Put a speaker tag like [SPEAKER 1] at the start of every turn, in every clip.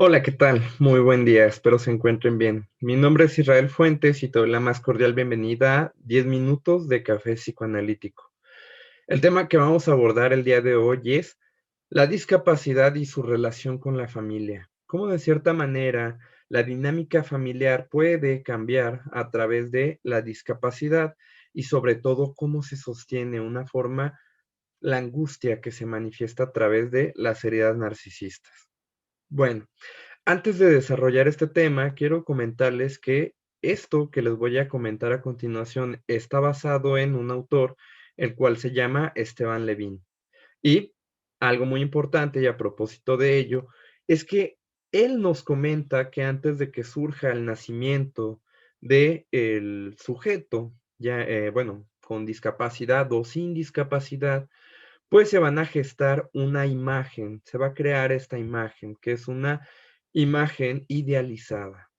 [SPEAKER 1] Hola, ¿qué tal? Muy buen día, espero se encuentren bien. Mi nombre es Israel Fuentes y te doy la más cordial bienvenida a 10 minutos de café psicoanalítico. El tema que vamos a abordar el día de hoy es la discapacidad y su relación con la familia. Cómo de cierta manera la dinámica familiar puede cambiar a través de la discapacidad y sobre todo cómo se sostiene una forma la angustia que se manifiesta a través de las heridas narcisistas. Bueno, antes de desarrollar este tema, quiero comentarles que esto que les voy a comentar a continuación está basado en un autor, el cual se llama Esteban Levin. Y algo muy importante y a propósito de ello, es que él nos comenta que antes de que surja el nacimiento del sujeto, ya, bueno, con discapacidad o sin discapacidad, pues se van a gestar una imagen, se va a crear esta imagen, que es una imagen idealizada.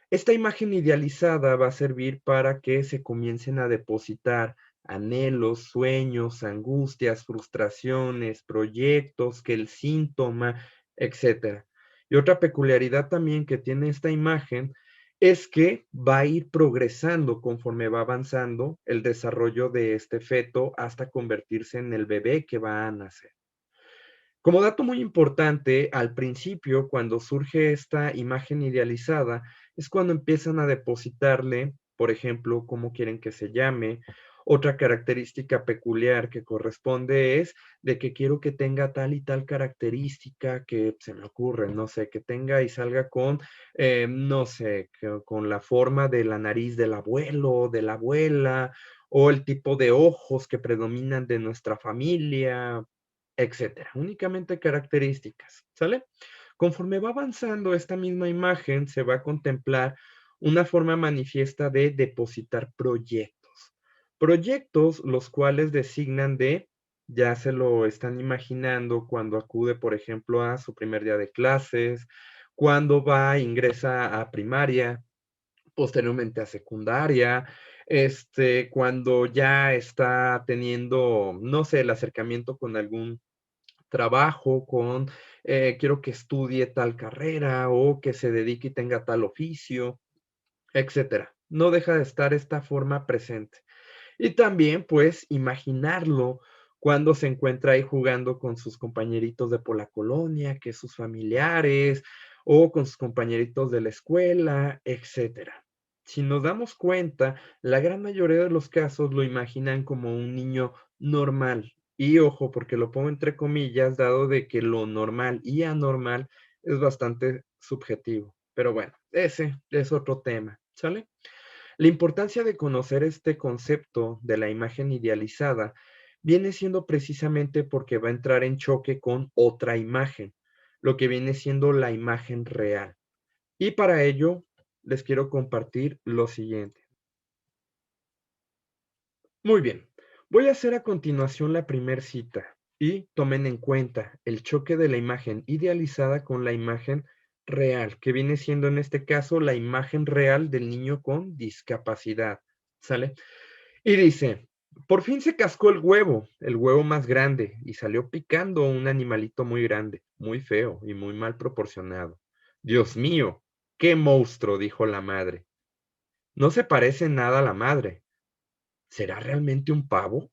[SPEAKER 1] Esta imagen idealizada va a servir para que se comiencen a depositar anhelos, sueños, angustias, frustraciones, proyectos, que el síntoma, etcétera. Y otra peculiaridad también que tiene esta imagen es que va a ir progresando conforme va avanzando el desarrollo de este feto hasta convertirse en el bebé que va a nacer. Como dato muy importante, al principio, cuando surge esta imagen idealizada, es cuando empiezan a depositarle, por ejemplo, cómo quieren que se llame. Otra característica peculiar que corresponde es de que quiero que tenga tal y tal característica que se me ocurre, no sé, que tenga y salga con, no sé, con la forma de la nariz del abuelo, de la abuela, o el tipo de ojos que predominan de nuestra familia, etcétera. Únicamente características, ¿sale? Conforme va avanzando esta misma imagen, se va a contemplar una forma manifiesta de depositar proyectos. Proyectos los cuales designan de, ya se lo están imaginando cuando acude, por ejemplo, a su primer día de clases, cuando va, ingresa a primaria, posteriormente a secundaria, cuando ya está teniendo, no sé, el acercamiento con algún trabajo, con quiero que estudie tal carrera o que se dedique y tenga tal oficio, etcétera. No deja de estar esta forma presente. Y también, pues, imaginarlo cuando se encuentra ahí jugando con sus compañeritos de por la colonia, que sus familiares, o con sus compañeritos de la escuela, etcétera. Si nos damos cuenta, la gran mayoría de los casos lo imaginan como un niño normal. Y ojo, porque lo pongo entre comillas, dado de que lo normal y anormal es bastante subjetivo. Pero bueno, ese es otro tema, ¿sale? La importancia de conocer este concepto de la imagen idealizada viene siendo precisamente porque va a entrar en choque con otra imagen, lo que viene siendo la imagen real. Y para ello les quiero compartir lo siguiente. Muy bien, voy a hacer a continuación la primer cita y tomen en cuenta el choque de la imagen idealizada con la imagen real, que viene siendo en este caso la imagen real del niño con discapacidad. ¿Sale? Y dice, por fin se cascó el huevo más grande, y salió picando un animalito muy grande, muy feo y muy mal proporcionado. Dios mío, qué monstruo, dijo la madre. No se parece en nada a la madre. ¿Será realmente un pavo?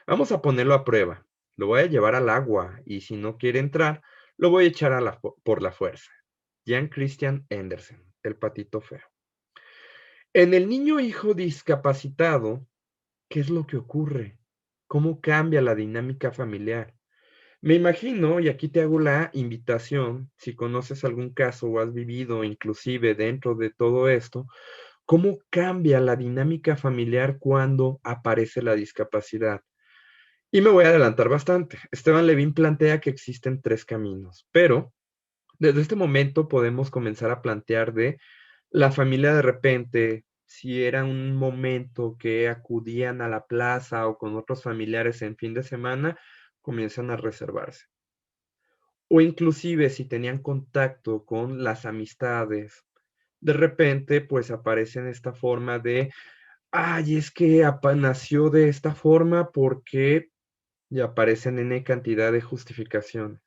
[SPEAKER 1] Vamos a ponerlo a prueba. Lo voy a llevar al agua y si no quiere entrar, lo voy a echar por la fuerza. Jan Christian Andersen, el patito feo. En el niño hijo discapacitado, ¿qué es lo que ocurre? ¿Cómo cambia la dinámica familiar? Me imagino, y aquí te hago la invitación, si conoces algún caso o has vivido inclusive dentro de todo esto, ¿cómo cambia la dinámica familiar cuando aparece la discapacidad? Y me voy a adelantar bastante. Esteban Levin plantea que existen tres caminos, pero desde este momento podemos comenzar a plantear de la familia de repente, si era un momento que acudían a la plaza o con otros familiares en fin de semana, comienzan a reservarse. O inclusive si tenían contacto con las amistades, de repente pues aparece en esta forma de, ay, es que nació de esta forma porque y aparecen N cantidad de justificaciones.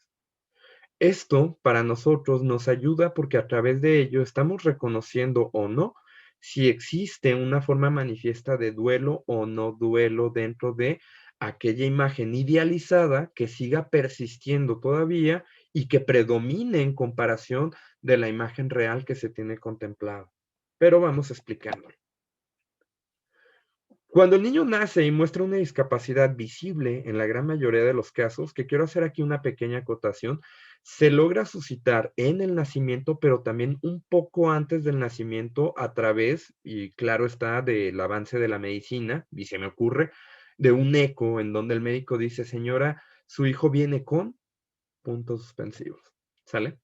[SPEAKER 1] Esto para nosotros nos ayuda porque a través de ello estamos reconociendo o no si existe una forma manifiesta de duelo o no duelo dentro de aquella imagen idealizada que siga persistiendo todavía y que predomine en comparación de la imagen real que se tiene contemplado. Pero vamos explicándolo. Cuando el niño nace y muestra una discapacidad visible en la gran mayoría de los casos, que quiero hacer aquí una pequeña acotación, se logra suscitar en el nacimiento, pero también un poco antes del nacimiento a través, y claro está, del avance de la medicina, y se me ocurre, de un eco en donde el médico dice, señora, su hijo viene con puntos suspensivos. ¿Sale?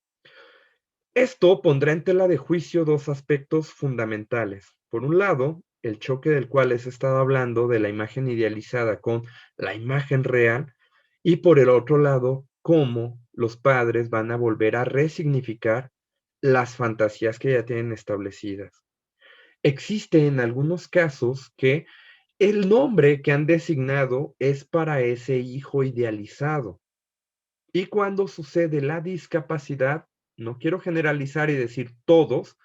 [SPEAKER 1] Esto pondrá en tela de juicio dos aspectos fundamentales. Por un lado, el choque del cual les he estado hablando de la imagen idealizada con la imagen real, y por el otro lado, cómo los padres van a volver a resignificar las fantasías que ya tienen establecidas. Existe en algunos casos que el nombre que han designado es para ese hijo idealizado. Y cuando sucede la discapacidad, no quiero generalizar y decir todos,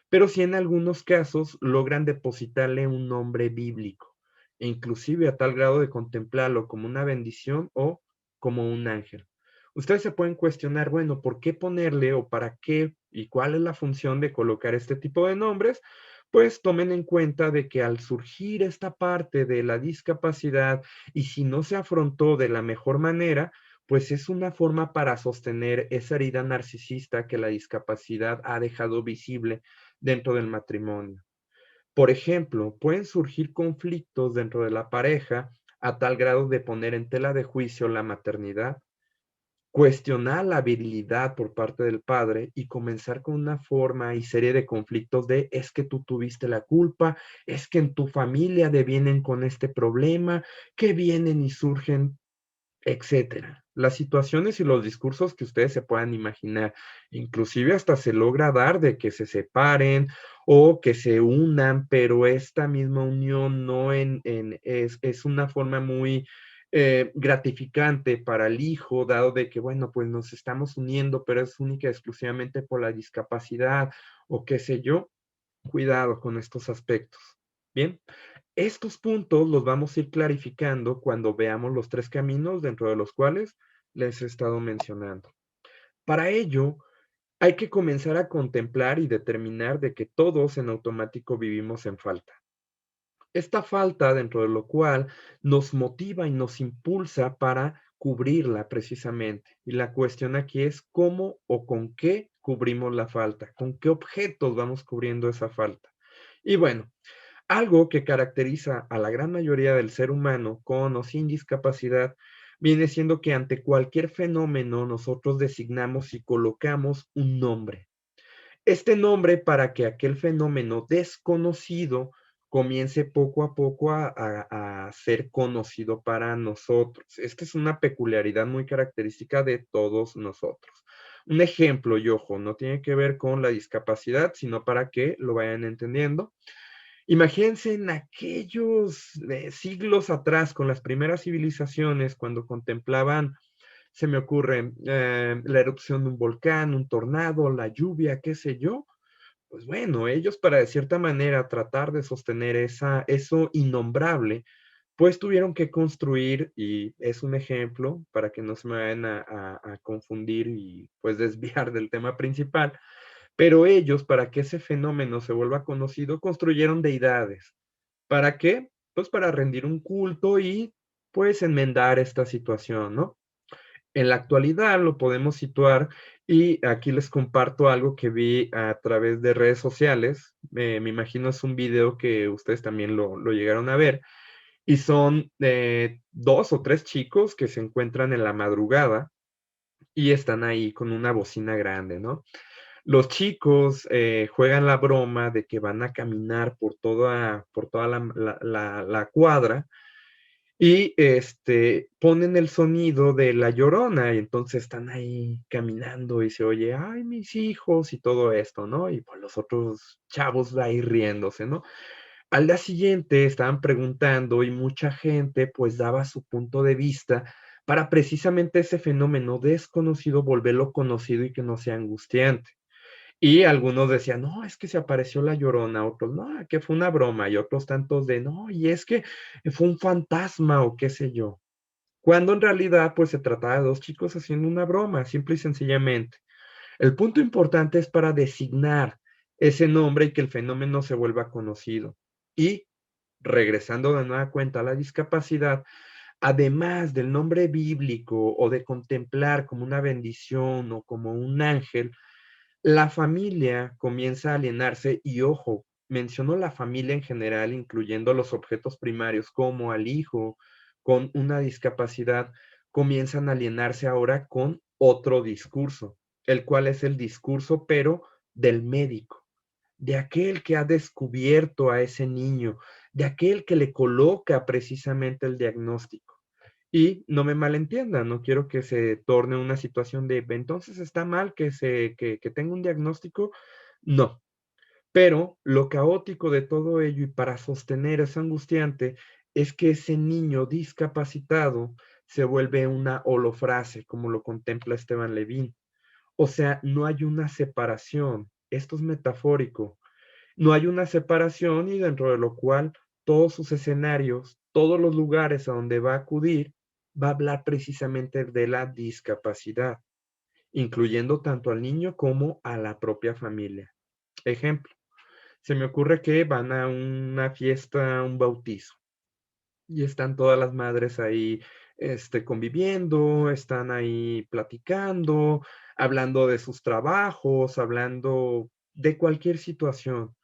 [SPEAKER 1] pero sí en algunos casos logran depositarle un nombre bíblico, e inclusive a tal grado de contemplarlo como una bendición o como un ángel. Ustedes se pueden cuestionar, bueno, ¿por qué ponerle o para qué y cuál es la función de colocar este tipo de nombres? Pues tomen en cuenta de que al surgir esta parte de la discapacidad y si no se afrontó de la mejor manera, pues es una forma para sostener esa herida narcisista que la discapacidad ha dejado visible dentro del matrimonio. Por ejemplo, pueden surgir conflictos dentro de la pareja a tal grado de poner en tela de juicio la maternidad, cuestionar la virilidad por parte del padre y comenzar con una forma y serie de conflictos de es que tú tuviste la culpa, es que en tu familia devienen con este problema, que vienen y surgen etcétera. Las situaciones y los discursos que ustedes se puedan imaginar, inclusive hasta se logra dar de que se separen o que se unan, pero esta misma unión no es una forma muy gratificante para el hijo, dado de que, bueno, pues nos estamos uniendo, pero es única y exclusivamente por la discapacidad o qué sé yo. Cuidado con estos aspectos. Bien, estos puntos los vamos a ir clarificando cuando veamos los tres caminos dentro de los cuales les he estado mencionando. Para ello, hay que comenzar a contemplar y determinar de que todos en automático vivimos en falta. Esta falta dentro de lo cual nos motiva y nos impulsa para cubrirla precisamente. Y la cuestión aquí es cómo o con qué cubrimos la falta, con qué objetos vamos cubriendo esa falta. Y bueno, algo que caracteriza a la gran mayoría del ser humano con o sin discapacidad viene siendo que ante cualquier fenómeno nosotros designamos y colocamos un nombre. Este nombre para que aquel fenómeno desconocido comience poco a poco a ser conocido para nosotros. Esta es una peculiaridad muy característica de todos nosotros. Un ejemplo, y ojo, no tiene que ver con la discapacidad, sino para que lo vayan entendiendo. Imagínense en aquellos siglos atrás, con las primeras civilizaciones, cuando contemplaban, se me ocurre, la erupción de un volcán, un tornado, la lluvia, qué sé yo. Pues bueno, ellos para de cierta manera tratar de sostener eso innombrable, pues tuvieron que construir, y es un ejemplo para que no se me vayan a confundir y pues desviar del tema principal, pero ellos, para que ese fenómeno se vuelva conocido, construyeron deidades. ¿Para qué? Pues para rendir un culto y pues enmendar esta situación, ¿no? En la actualidad lo podemos situar y aquí les comparto algo que vi a través de redes sociales. Me imagino es un video que ustedes también lo llegaron a ver y son dos o tres chicos que se encuentran en la madrugada y están ahí con una bocina grande, ¿no? Los chicos juegan la broma de que van a caminar por toda la cuadra y ponen el sonido de La Llorona y entonces están ahí caminando y se oye, ay, mis hijos y todo esto, ¿no? Y pues los otros chavos ahí riéndose, ¿no? Al día siguiente estaban preguntando y mucha gente pues daba su punto de vista para precisamente ese fenómeno desconocido volverlo conocido y que no sea angustiante. Y algunos decían, no, es que se apareció la Llorona, otros, no, que fue una broma, y otros tantos de, no, y es que fue un fantasma o qué sé yo. Cuando en realidad, pues se trataba de dos chicos haciendo una broma, simple y sencillamente. El punto importante es para designar ese nombre y que el fenómeno se vuelva conocido. Y regresando de nueva cuenta a la discapacidad, además del nombre bíblico o de contemplar como una bendición o como un ángel, la familia comienza a alienarse y ojo, menciono la familia en general, incluyendo los objetos primarios como al hijo con una discapacidad, comienzan a alienarse ahora con otro discurso, el cual es el discurso pero del médico, de aquel que ha descubierto a ese niño, de aquel que le coloca precisamente el diagnóstico. Y no me malentiendan, no quiero que se torne una situación de, entonces está mal que tenga un diagnóstico. No, pero lo caótico de todo ello y para sostener es angustiante es que ese niño discapacitado se vuelve una holofrase, como lo contempla Esteban Levin. O sea, no hay una separación. Esto es metafórico. No hay una separación y dentro de lo cual todos sus escenarios, todos los lugares a donde va a acudir, va a hablar precisamente de la discapacidad, incluyendo tanto al niño como a la propia familia. Ejemplo, se me ocurre que van a una fiesta, un bautizo, y están todas las madres ahí, conviviendo, están ahí platicando, hablando de sus trabajos, hablando de cualquier situación.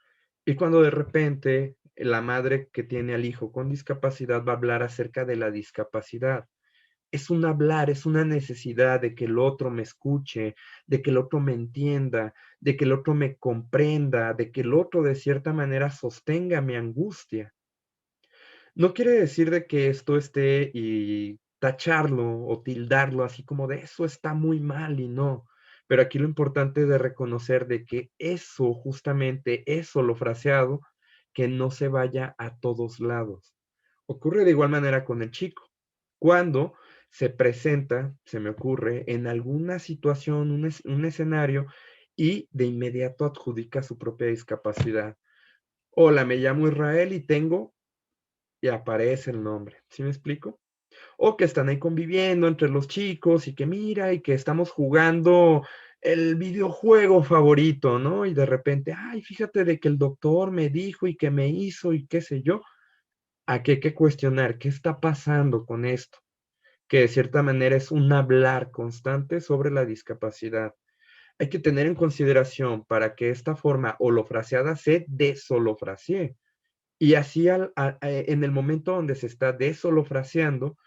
[SPEAKER 1] Y cuando de repente la madre que tiene al hijo con discapacidad va a hablar acerca de la discapacidad. Es un hablar, es una necesidad de que el otro me escuche, de que el otro me entienda, de que el otro me comprenda, de que el otro de cierta manera sostenga mi angustia. No quiere decir de que esto esté y tacharlo o tildarlo así como de eso está muy mal y no. Pero aquí lo importante es de reconocer de que eso, justamente eso, lo fraseado, que no se vaya a todos lados. Ocurre de igual manera con el chico. Cuando se presenta, se me ocurre, en alguna situación, un escenario, y de inmediato adjudica su propia discapacidad. Hola, me llamo Israel y tengo y aparece el nombre, ¿sí me explico? O que están ahí conviviendo entre los chicos y que mira y que estamos jugando el videojuego favorito, ¿no? Y de repente, ay, fíjate de que el doctor me dijo y que me hizo y qué sé yo. Aquí hay que cuestionar qué está pasando con esto, que de cierta manera es un hablar constante sobre la discapacidad. Hay que tener en consideración para que esta forma holofraseada se desolofrasee. Y así en el momento donde se está desolofraseando,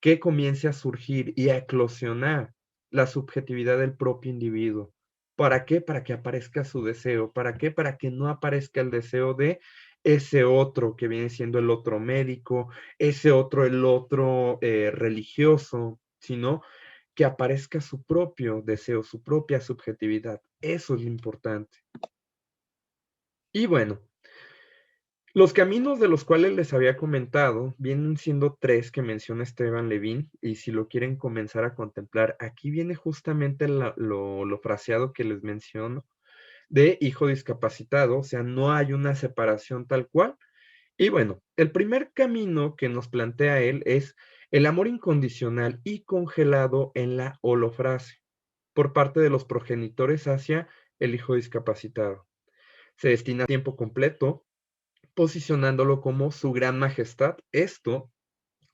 [SPEAKER 1] que comience a surgir y a eclosionar la subjetividad del propio individuo. ¿Para qué? Para que aparezca su deseo. ¿Para qué? Para que no aparezca el deseo de ese otro que viene siendo el otro médico, ese otro, el otro religioso, sino que aparezca su propio deseo, su propia subjetividad. Eso es lo importante. Y bueno, los caminos de los cuales les había comentado vienen siendo tres que menciona Esteban Levin, y si lo quieren comenzar a contemplar, aquí viene justamente lo fraseado que les menciono de hijo discapacitado, o sea, no hay una separación tal cual. Y bueno, el primer camino que nos plantea él es el amor incondicional y congelado en la holofrase por parte de los progenitores hacia el hijo discapacitado. Se destina a tiempo completo posicionándolo como su gran majestad. Esto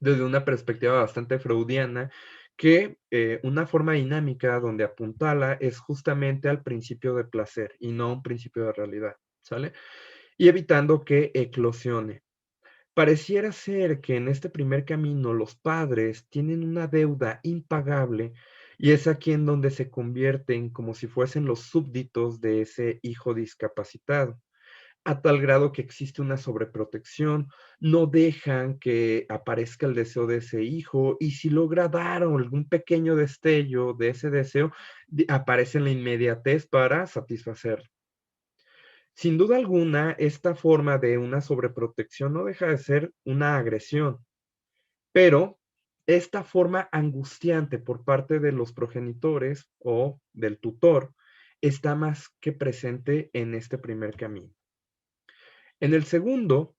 [SPEAKER 1] desde una perspectiva bastante freudiana, que una forma dinámica donde apuntala es justamente al principio de placer y no a un principio de realidad, ¿sale? Y evitando que eclosione. Pareciera ser que en este primer camino los padres tienen una deuda impagable y es aquí en donde se convierten como si fuesen los súbditos de ese hijo discapacitado a tal grado que existe una sobreprotección, no dejan que aparezca el deseo de ese hijo y si logra dar algún pequeño destello de ese deseo, aparece en la inmediatez para satisfacerlo. Sin duda alguna, esta forma de una sobreprotección no deja de ser una agresión, pero esta forma angustiante por parte de los progenitores o del tutor está más que presente en este primer camino. En el segundo,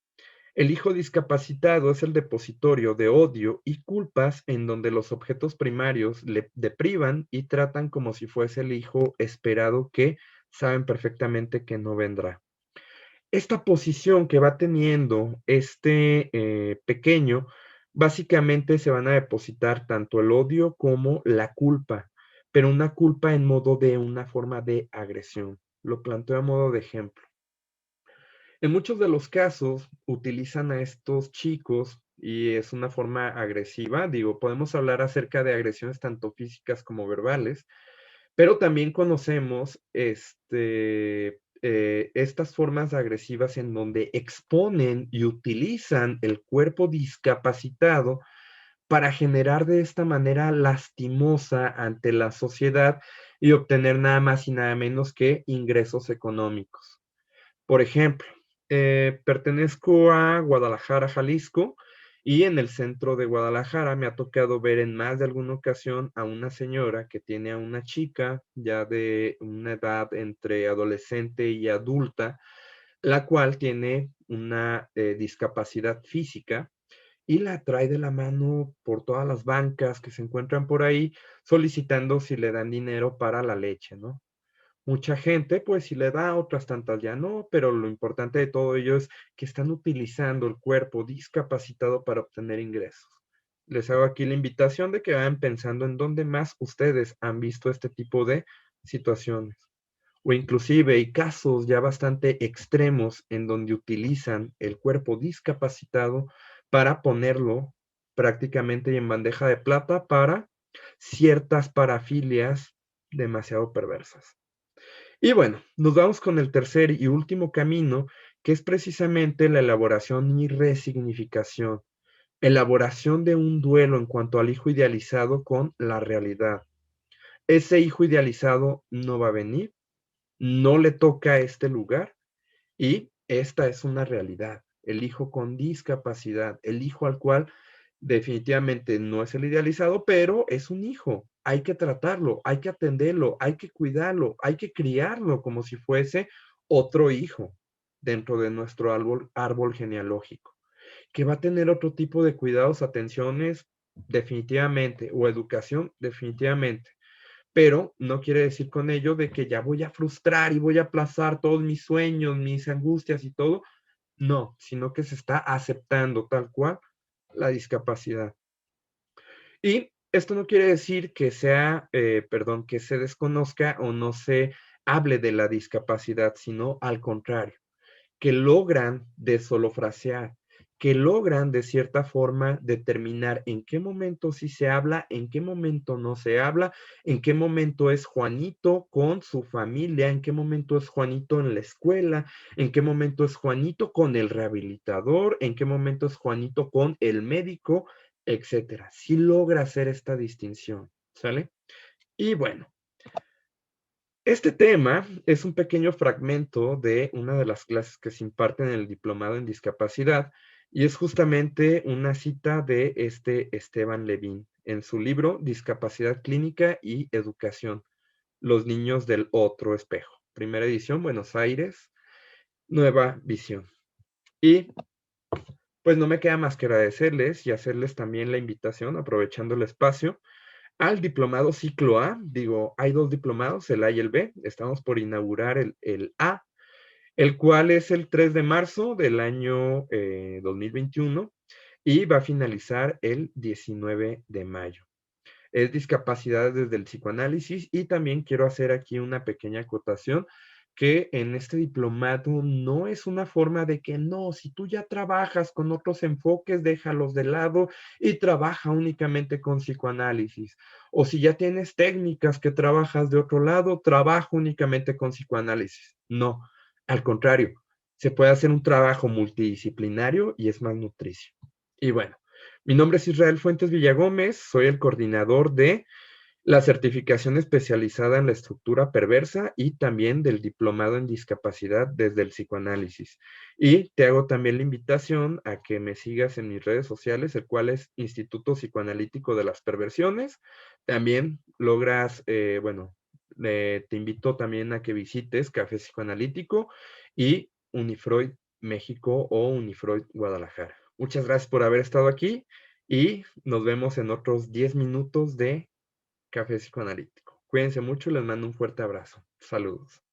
[SPEAKER 1] el hijo discapacitado es el depositorio de odio y culpas en donde los objetos primarios le deprivan y tratan como si fuese el hijo esperado que saben perfectamente que no vendrá. Esta posición que va teniendo este pequeño, básicamente se van a depositar tanto el odio como la culpa, pero una culpa en modo de una forma de agresión. Lo planteo a modo de ejemplo. En muchos de los casos utilizan a estos chicos y es una forma agresiva. Digo, podemos hablar acerca de agresiones tanto físicas como verbales, pero también conocemos estas formas agresivas en donde exponen y utilizan el cuerpo discapacitado para generar de esta manera lastimosa ante la sociedad y obtener nada más y nada menos que ingresos económicos. Por ejemplo, pertenezco a Guadalajara, Jalisco, y en el centro de Guadalajara me ha tocado ver en más de alguna ocasión a una señora que tiene a una chica ya de una edad entre adolescente y adulta, la cual tiene una discapacidad física y la trae de la mano por todas las bancas que se encuentran por ahí solicitando si le dan dinero para la leche, ¿no? Mucha gente, pues si le da, otras tantas ya no, pero lo importante de todo ello es que están utilizando el cuerpo discapacitado para obtener ingresos. Les hago aquí la invitación de que vayan pensando en dónde más ustedes han visto este tipo de situaciones. O inclusive hay casos ya bastante extremos en donde utilizan el cuerpo discapacitado para ponerlo prácticamente en bandeja de plata para ciertas parafilias demasiado perversas. Y bueno, nos vamos con el tercer y último camino, que es precisamente la elaboración y resignificación. Elaboración de un duelo en cuanto al hijo idealizado con la realidad. Ese hijo idealizado no va a venir, no le toca este lugar y esta es una realidad. El hijo con discapacidad, el hijo al cual definitivamente no es el idealizado, pero es un hijo. Hay que tratarlo, hay que atenderlo, hay que cuidarlo, hay que criarlo como si fuese otro hijo dentro de nuestro árbol genealógico, que va a tener otro tipo de cuidados, atenciones, definitivamente, o educación, definitivamente. Pero no quiere decir con ello de que ya voy a frustrar y voy a aplazar todos mis sueños, mis angustias y todo. No, sino que se está aceptando tal cual la discapacidad. Y esto no quiere decir que que se desconozca o no se hable de la discapacidad, sino al contrario, que logran desolofrasear, que logran de cierta forma determinar en qué momento sí se habla, en qué momento no se habla, en qué momento es Juanito con su familia, en qué momento es Juanito en la escuela, en qué momento es Juanito con el rehabilitador, en qué momento es Juanito con el médico, etcétera. Sí logra hacer esta distinción, ¿sale? Y bueno, este tema es un pequeño fragmento de una de las clases que se imparten en el diplomado en discapacidad y es justamente una cita de este Esteban Levin en su libro Discapacidad Clínica y Educación, Los niños del otro espejo. Primera edición, Buenos Aires, Nueva Visión. Y pues no me queda más que agradecerles y hacerles también la invitación, aprovechando el espacio, al diplomado ciclo A. Digo, hay dos diplomados, el A y el B. Estamos por inaugurar el A, el cual es el 3 de marzo del año 2021 y va a finalizar el 19 de mayo. Es discapacidad desde el psicoanálisis y también quiero hacer aquí una pequeña acotación que en este diplomado no es una forma de que no, si tú ya trabajas con otros enfoques, déjalos de lado y trabaja únicamente con psicoanálisis. O si ya tienes técnicas que trabajas de otro lado, trabaja únicamente con psicoanálisis. No, al contrario, se puede hacer un trabajo multidisciplinario y es más nutricio. Y bueno, mi nombre es Israel Fuentes Villagómez, soy el coordinador de La certificación especializada en la estructura perversa y también del diplomado en discapacidad desde el psicoanálisis. Y te hago también la invitación a que me sigas en mis redes sociales, el cual es Instituto Psicoanalítico de las Perversiones. También logras, te invito también a que visites Café Psicoanalítico y Unifreud México o Unifreud Guadalajara. Muchas gracias por haber estado aquí y nos vemos en otros 10 minutos de Café Psicoanalítico. Cuídense mucho, les mando un fuerte abrazo. Saludos.